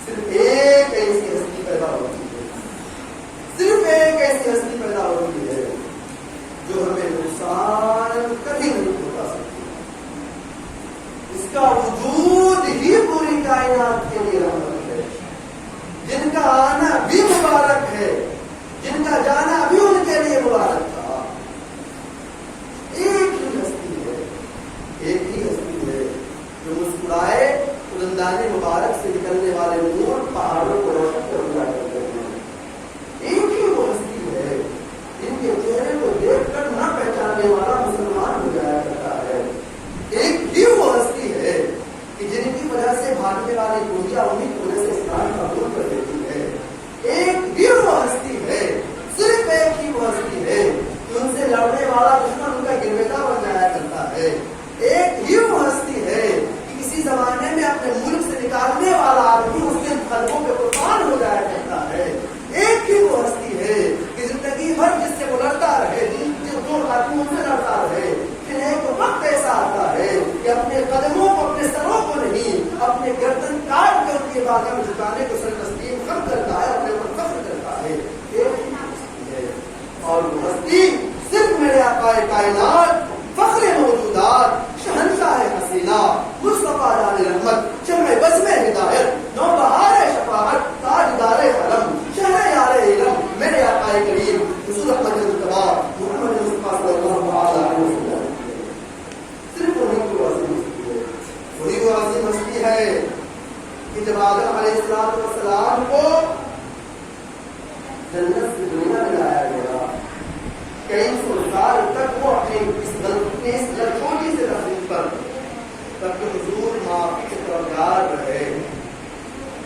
صرف ایک ایسی ہستی پیدا ہوتی ہے جنت سے دنیا میں لایا گیا، کئی سو سال تک وہ اپنے اس چھوٹی سے تقریب پر تب کہ حضور معافی کے طلبگار رہے.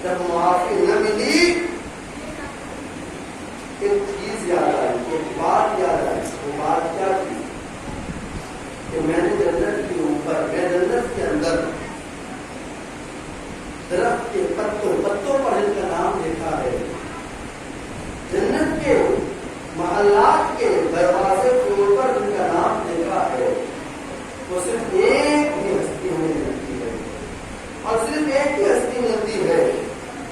جب معافی نہ ملی ایک چیز یاد آئی، ایک بات یاد آئی. وہ بات کیا تھی کہ میں نے جنت کے اوپر، میں جنت کے اندر درخت کے پتوں پر ان کا نام دیکھا ہے. جنت کے محلات کے دروازے کے اوپر ان کا نام دیکھا ہے. وہ صرف ایک ہی ہستی ہمیں ملتی ہے، اور صرف ایک ہی ہستی ملتی ہے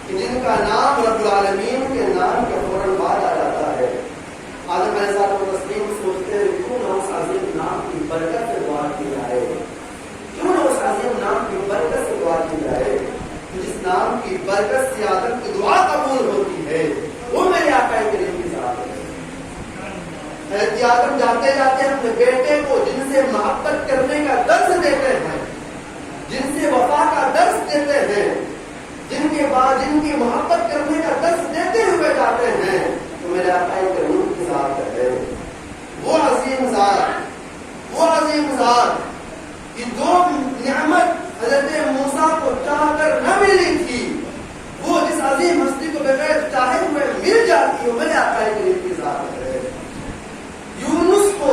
کہ جن کا نام رب العالمین کے نام کے فوراً بعد آ جاتا ہے. آدم علیہ السلام و تسلیم سوچتے ہیں کیوں نہ اس عظیم نام کی برکت سے دعا کی جائے، کیوں نہ اس عظیم نام کی برکت سے دعا کی جائے. جس نام کی برکت سے آدم کی دعا قبول ہوتی ہے وہ میرے آقا کریم کی ذات ہے. حضرت آدم جاتے جاتے اپنے بیٹے کو جن سے محبت کرنے کا درس دیتے ہیں، جن سے وفا کا درس دیتے ہیں، جن کے بعد جن کی محبت کرنے کا درس دیتے ہوئے جاتے ہیں، تو میرے آقا کریم کی ذات ہے. وہ عظیم ذات کی جو نعمت حضرت موسیٰ کو چاہ کر نہ ملی تھی، وہ جس عظیم ہستی کو بغیر چاہے ہوئے مل جاتی ہے، میرے آقا کریم کی ذات ہے. یونس کو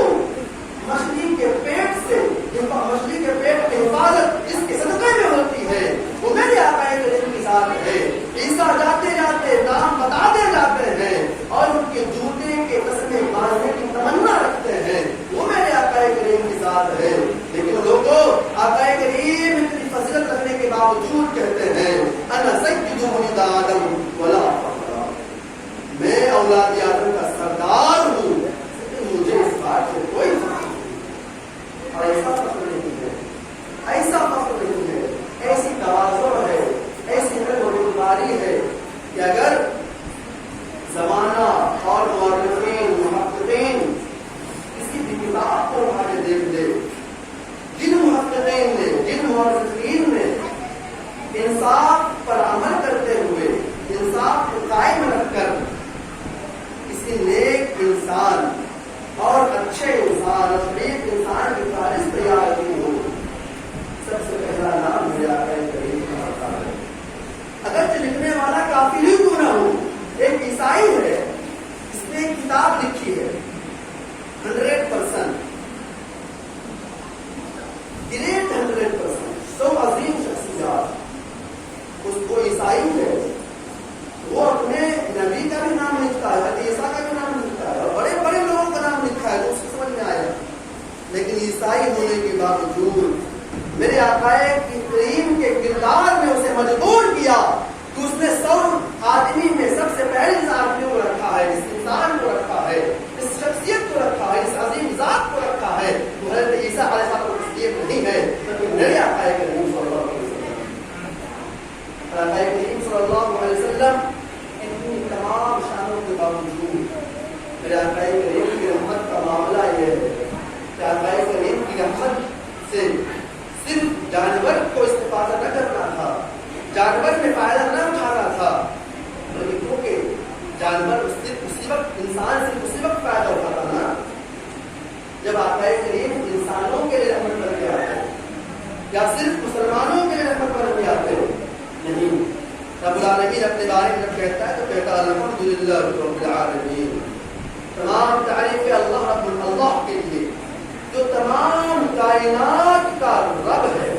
مچھلی کے پیٹ سے، مچھلی کے پیٹ کی حفاظت جس کے صدقے میں ہوتی ہے، وہ میرے آقا کریم کی ذات ہے. عیسیٰ جاتے جاتے نام بتاتے جاتے ہیں اور ان کے جوتے کے قسمیں باندھنے کی تمنا رکھتے ہیں، وہ میرے آقا کریم کی ذات ہے. لیکن لوگوں آقا کریم اتنی فضیلت رکھنے کے باوجود کہتے ہیں انا سید ولد آدم ولا فخر، میں اولاد آدم کا سردار ہوں، مجھے اس بات سے کوئی فخر نہیں. اور ایسا فخر نہیں ہے، ایسا فخر نہیں ہے، ایسی تواضع ہے، ایسی باری ہے کہ اگر زمانہ اور مورخین محققین کسی بھی کتاب کو اٹھا کے دیکھ لے، جن محققین نے، جن مورخین نے انصاف پر عمل کرتے ہوئے، انصاف کو قائم رکھ کر کسی نیک انسان اور اچھے انسان اور شریف انسان کی فہرست تیار کی ہو، سب سے پہلا نام میرے آقا کریم کا ہوتا ہے. اگرچہ لکھنے والا کافر ہی کیوں نہ ہو، ایک عیسائی ہے، اس نے ایک کتاب لکھی ہے 100%، گریٹ 100%، 100 عظیم شخصیات. اس کو عیسائی ہے، وہ اپنے نبی کا بھی نام لکھتا ہے، حضرت عیسیٰ کا بھی نام لکھتا ہے، اور بڑے بڑے لوگوں کا نام لکھا ہے تو اس کو سمجھ میں آیا. لیکن عیسائی ہونے کے باوجود میرے آقا کریم کے کردار میں اسے مجبور کیا کہ اس نے 100 آدمی میں سب سے پہلے اس آدمی کو رکھا ہے، اس انسان کو رکھا ہے، اس شخصیت کو رکھا ہے، اس عظیم ذات کو رکھا ہے. تو حضرت عیسیٰ علیہ السلام کو تصدیق نہیں ہے، بلکہ میرے آقا کریم صلی اللہ علیہ وسلم، آقا کریم صلی اللہ علیہ وسلم ان تمام شانوں کے باوجود میرے آقا کریم کی رحمت کا معاملہ یہ ہے کہ آقا کریم کی رحمت سے صرف جانور کو استفادہ نہ کرنا تھا، جانور میں فائدہ نہ اٹھانا تھا، بلکہ کیونکہ جانور اسی وقت انسان سے اسی وقت فائدہ اٹھاتا نا جب آقا کریم انسانوں کے لیے رحمت بن کے آتے، یا صرف مسلمانوں کے لیے رحمت بن کے آتے نہیں. رب العالمین اپنے بارے میں جب کہتا ہے تو کہتا ہے الحمدللہ رب العالمین، تمام تعریفیں اللہ کے لیے جو تمام کائنات کا رب ہے.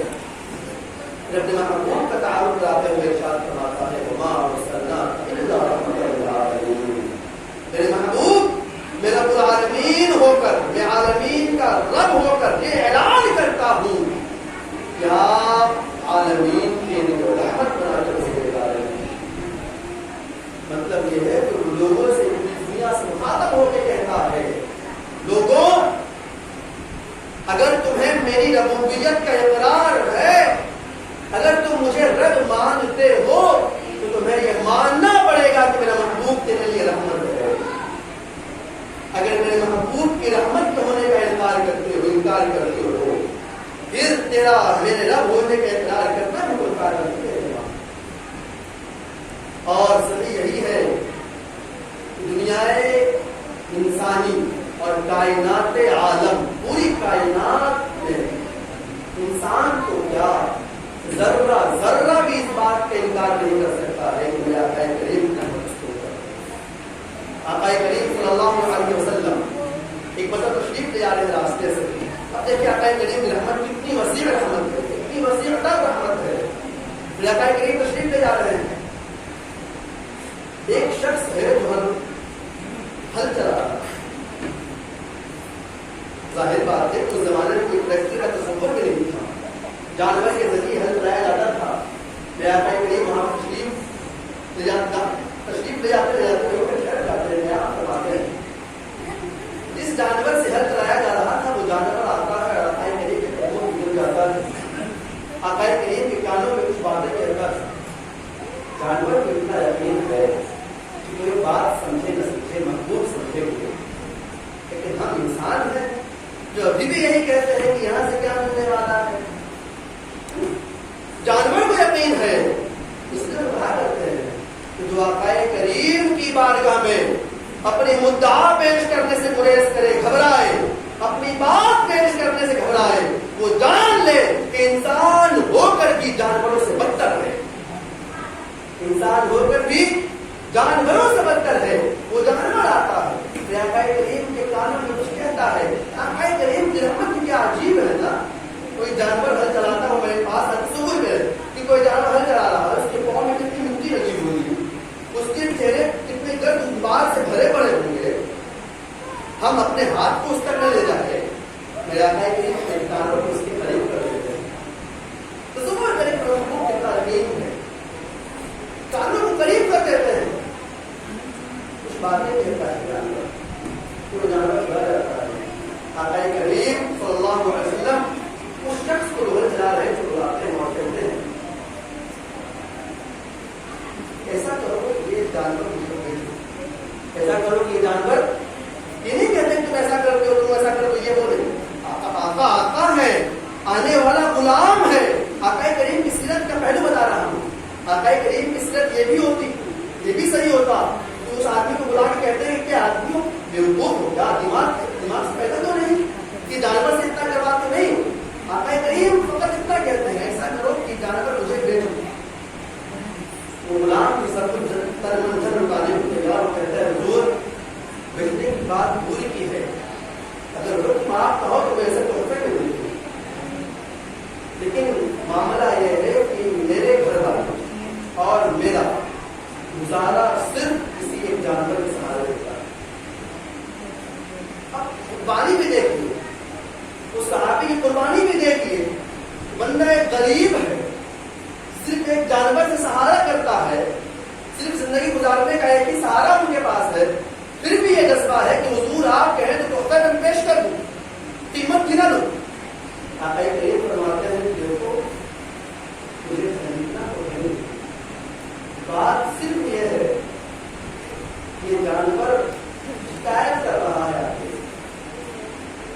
رب محبوب کا تعارف کراتے ہوئے ارشاد فرماتا ہے وما ارسلناک الا رحمۃ للعالمین، میرے محبوب میں رب العالمین ہو کر، میں عالمین کا رب ہو کر یہ اعلان کرتا ہوں کہ آپ عالمین کے لیے رحمت بنا کر بھیجا رہے ہیں. مطلب یہ ہے کہ لوگوں سے دنیا سے مخاطب ہو کے کہتا ہے لوگوں اگر تمہیں میری ربوبیت کا اقرار ہے، اگر تم مجھے رب مانتے ہو تو تمہیں یہ ماننا پڑے گا کہ میرا محبوب تیرے لیے رحمت ہے. اگر میرے محبوب کی رحمت کے ہونے کا انکار کرتے ہو پھر تیرا میرے رب ہونے کا اقرار کرنا بھی کوئی فائدہ نہیں کرے گا. اور صحیح یہی ہے کہ دنیا انسانی اور کائنات عالم، پوری کائنات میں انسان تو کیا ذرہ ذرہ بھی اس بات کا انکار نہیں کر سکتا ہے کہ میرا آقا کریم کا آقا کریم صلی اللہ علیہ وسلم ایک مرتبہ تشریف لے آ رہے ہیں راستے سے. اب دیکھیے آقا کریم کی رحمت کتنی وسیع رحمت ہے، کتنی وسیع تر رحمت ہے. پھر آقا کریم تشریف لے جا رہے ہیں. ایک شخص ہے جو ہل چلا رہا ہے. ظاہر بات ہے اس زمانے میں کوئی ٹریکٹر کا تصور بھی نہیں تھا، جانور کے ذریعے ہل چلایا جاتا تھا. میرا آقا کریم وہاں تشریف لے جاتے جس جانور سے ہل چلایا جا رہا تھا وہ جانور آقا کریم کے قدموں میں گر جاتا ہے. آقا کریم کے کانوں میں کچھ باتیں کہتا ہے. جانور کو اتنا یقین ہے کہ کوئی بات سمجھے نہ سمجھے محبوب سمجھے ہوئے، لیکن ہم انسان ہیں جو ابھی بھی یہی کہتے ہیں کہ یہاں سے کیا ملنے والا ہے. جانور کو یقین ہے، اس لیے وہ کہا کرتے ہیں کہ جو آقا کریم کی بارگاہ میں اپنی مدعا پیش کرنے سے گریز کرے، گھبرائے، اپنی بات پیش کرنے سے گھبرائے، وہ جان لے کہ انسان ہو کر بھی جانوروں سے بدتر ہے. انسان ہو کر بھی جانوروں سے بدتر ہے. وہ جانور آتا ہے آقا کریم کے کانوں میں کچھ کہتا ہے. آقا کریم کی رحمت کیا عجیب ہے نا. کوئی جانور ہل چلاتا ہو میرے پاس تصور ہے کہ کوئی جانور ہل چلا رہا ہے، اس کے پاؤں میں کتنی مٹی لگی ہوئی ہے، اس کے چہرے کتنے گرد غبار سے بھرے پڑے ہوں گے. ہم اپنے ہاتھ کو اس تک نہ لے جاتے. میرا آقا کریم کے کانوں کو اس کے قریب کر دیتے ہیں. تصور کریں کو کتنا عظیم ہے. کانوں کو قریب کر دیتے ہیں. کچھ باتیں کہتا ہے جانور، کوئی جانور بڑھ جاتا ہے. آقا کریم صلی اللہ علیہ وسلم اس شخص کو ڈھول چلا رہے جو بلاتے ہیں اور کہتے ہیں ایسا کرو کہ یہ جانور ایسا کرو کہ یہ جانور یہ نہیں کہتے تم ایسا کرتے ہو، تم ایسا کرو. یہ بولے آقا ہے، آنے والا غلام ہے. آقا کریم کی سیرت کا پہلو بتا رہا ہوں. آقا کریم کی سیرت یہ بھی ہوتی، یہ بھی صحیح ہوتا کہ اس آدمی کو بلا کے کہتے ہیں کہ آدمی ہو بیوقوف ہو کیا، دماغ سے پیدا تو نہیں کہ جانور سے اتنا کرواتے نہیں. آقا کریم فقط اتنا کہتے ہیں ایسا کرو کہ جانور مجھے بیچو. وہ غلام کی سب تر منظر اتارنے کو تیار ہو کہتا ہے حضور بیچنے کی بات پوری کی ہے، اگر حکم آپ کا ہو تو ایسے تحفے میں ملے گی. لیکن معاملہ یہ ہے کہ میرے گھر والے اور میرا گزارا صرف کسی ایک جانور کے سہارے ہوتا ہے. اب قربانی بھی دیکھیے، اس صحابی کی قربانی بھی دیکھیے. بندہ ایک غریب ہے، صرف ایک جانور سے سہارا کرتا ہے، صرف زندگی گزارنے کا ایک ہی سہارا ان کے پاس ہے. پھر بھی یہ جذبہ ہے کہ حضور آپ کہیں تو تحفے میں پیش کر دوں، قیمت گنا دوں. آقا کریم فرماتے ہیں کہ دیکھو مجھے خریدنا تو نہیں، بات صرف یہ ہے یہ جانور شکایت کر رہا ہے آپ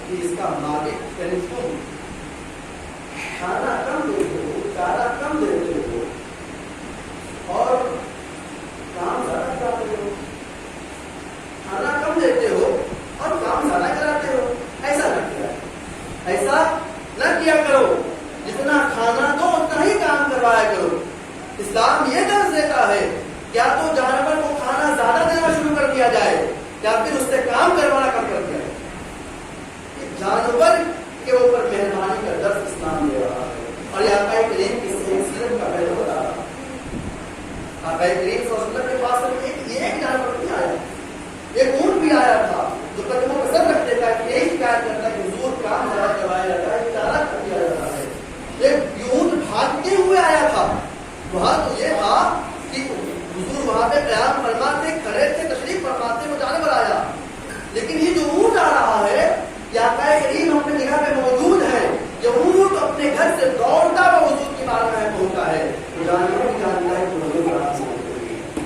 کہ اس کا مالک ٹیلیفون کھانا کم دیتے ہو، چارہ کم دیتے ہو اور کام زیادہ کراتے ہو. کھانا کم دیتے ہو اور کام زیادہ کراتے ہو. ایسا نہ کیا، ایسا نہ کیا کرو. جتنا کھانا دو اتنا ہی کام کروایا کرو. اسلام یہ درس دیتا ہے کیا تو جانور کو کھانا زیادہ دینا شروع کر دیا جائے یا پھر اس سے کام کروانا کم کر دیا جائے. جانور کے اوپر مہربانی کا درس اسلام دے رہا ہے. اور یہ آقا کریم کی سیرت کا پہلو بتا رہا ہے. آقا کریم صلی اللہ علیہ وسلم کے پاس ایک جانور نہیں آیا، ایک اونٹ بھی آیا تھا جو قدموں پر سر رکھ دیتا ہے، یہی شکایت کرتا ہے کہ حضور کام زیادہ کروایا جاتا ہے، چارہ کر دیا جاتا ہے. ایک اونٹ بھاگتے ہوئے آیا تھا. وہاں تو یہ تھا کہ حضور وہاں پہ قیام فرماتے کھڑے تھے، تشریف فرماتے، وہ جانور آیا. لیکن یہ جو اونٹ آ رہا ہے یہ آقا کریم اپنے جگہ پہ موجود ہے. یہ اونٹ اپنے گھر سے دوڑتا ہوا حضور کی بارگاہ میں پہنچا ہے. وہ جانور بھی جانتا ہے کہ حضور کا ہاتھ موجود ہے،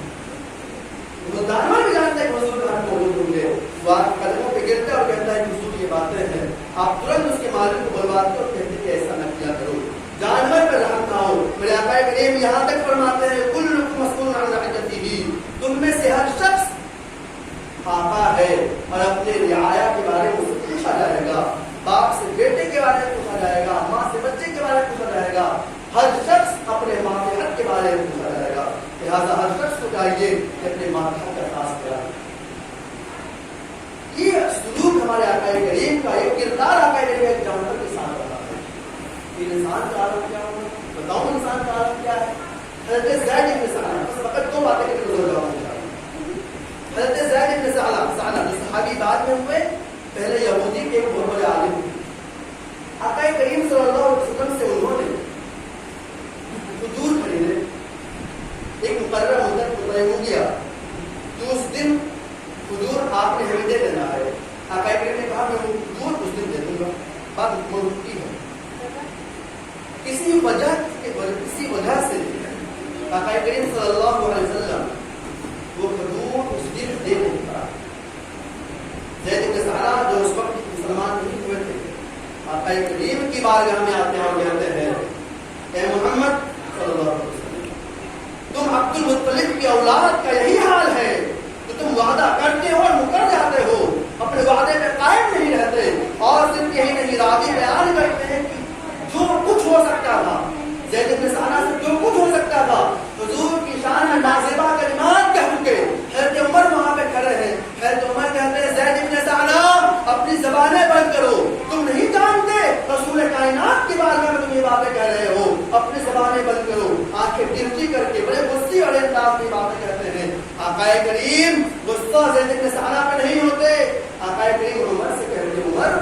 وہ جانور بھی جانتا ہے کہ حضور کا ہاتھ موجود ہوں گے. وہ قدموں پہ گرتا ہے اور کہتا ہے کہ حضور یہ باتیں ہیں. آپ ترنت اس کے مالک کو بلواتے اور کہتے کہ ایسا نہ کیا کرو، جانور پر رحم نہ ہو. میرے آقا کریم یہاں تک فرماتے ہیں کلکم مسئول عن رعیتہ، تم میں سے ہر شخص آقا ہے اور اپنے کردار آقا کریم ایک جانور کے ساتھ رہا ہے. پھر انسان کا عالم کیا ہوگا؟ بتاؤں انسان کا عالم کیا ہے؟ حضرت زید بن ثعلبہ، بس فقط دو باتیں کر کے گزر جاؤں گا. حضرت زید بن ثعلبہ صحابی بعد میں ہوئے، پہلے یہودی کے ایک بہت بڑے عالم تھے. آقا کریم صلی اللہ علیہ وسلم سے انہوں نے کھجور خریدے. ایک مقررہ مدت طے ہو گیا کہ اس دن کھجور آپ نے ہمیں دے دینا ہے. آقا کریم نے کہا میں وہ کھجور اس دن دے دوں گا. بات منطقی ہے. کسی وجہ سے آقا کریم صلی اللہ علیہ وسلم وہ کھجور اس دن دے نہیں پا. زید بن ثعلبہ جو اس وقت مسلمان نہیں ہوئے تھے، آقا کریم کی بارگاہ میں آتے ہیں اور کہتے ہیں اے محمد صلی اللہ علیہ وسلم، تم عبد المطلب کی اولاد کا یہی حال ہے کہ تم وعدہ کرتے ہو اور مکر جاتے ہو، اپنے وعدے پہ قائم نہیں رہتے. اور صرف یہی نہیں، راوی بیان کرتے ہیں کہ جو کچھ ہو سکتا تھا زید بن ثعلبہ سے، جو کچھ ہو سکتا تھا حضور کی شان میں نازیبہ کلمات کہہ چکے. حضرت عمر وہاں پہ کھڑے ہیں. حضرت عمر کہتے ہیں زید بن ثعلبہ اپنی زبانیں بند کرو، تم نہیں جانتے رسول کائنات کے بارے میں تم یہ باتیں کہہ رہے ہو. اپنی زبانیں بند کرو. آنکھیں ٹرچی کر کے بڑے غصے والے انداز میں باتیں کہتے ہیں. آقا کریم غصہ زید بن ثعلبہ پہ نہیں ہوتے. آقا کریم عمر سے کہتے ہیں عمر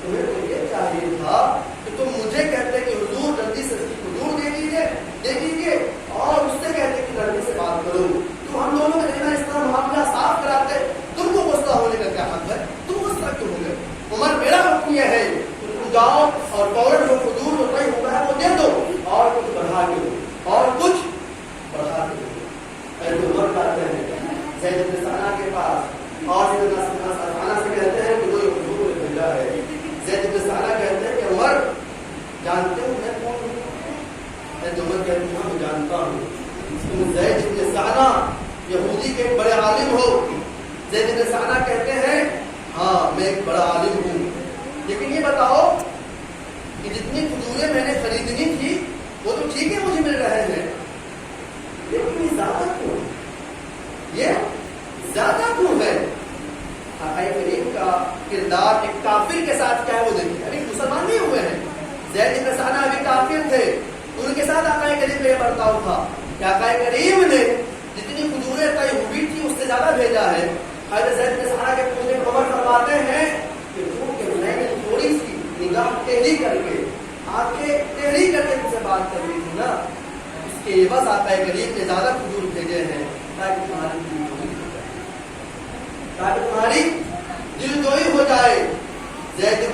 تمہیں تو یہ چاہیے تھا کہ تم مجھے کہتے کہ حضور جلدی سے حضور دے دیجیے اور اس سے کہتے کہ جلدی سے بات کرو. تو ہم دونوں کا کہنا اس طرح معاملہ صاف کراتے. تم کو غصہ ہونے کا کیا حق ہے؟ تم غصہ کیوں ہو گئے؟ عمر میرا حکم یہ ہے کہ تم جاؤ اور فوراً جو حضور جو طے ہوا ہے وہ دے دو اور کچھ بڑھا کے دو اور کچھ بڑھا کے دو. ایسے عمر کہتے ہیں زید بن ثعلبہ کے پاس اور زید بن ثعلبہ سے کہتے ہیں کہ وہ حضور نے بھیجا ہے. زید بن ثعلبہ کہتے ہیں کہ عمر جانتے ہو میں کون ہوں؟ عمر کہتے ہیں ہاں میں جانتا ہوں. تم زید بن ثعلبہ یہودی کے ایک بڑے عالم ہو. زید بن ثعلبہ کہتے ہیں ہاں میں ایک بڑا عالم ہوں، لیکن یہ بتاؤ کہ جتنی کھجوریں میں نے خریدنی تھی وہ تو ٹھیک ہے مجھے مل رہے ہیں، لیکن یہ زیادہ کیوں؟ یہ زیادہ کیوں ہے؟ آقا کریم کا کردار ایک کافر کے ساتھ کیا ہے وہ دیکھیں. ابھی مسلمان نہیں ہوئے ہیں. زید بن ثعلبہ ابھی کافر تھے، ان کے ساتھ آقا کریم کا یہ برتاؤ تھا کہ آقا کریم نے جتنی کھجوریں طے ہوئی تھی اس سے زیادہ بھیجا ہے. حضرت زید بن ثعلبہ کے پوچھنے پر عمر فرماتے ہیں کہ میں نے تھوڑی سی نگاہ ٹیڑھی کر کے آنکھیں ٹیڑھی کر کے تم سے بات کر رہی تھی نا، اس کے عوض آقا کریم نے زیادہ کھجور بھیجے ہیں تاکہ تمہاری دل جوئی ہو جائے. زید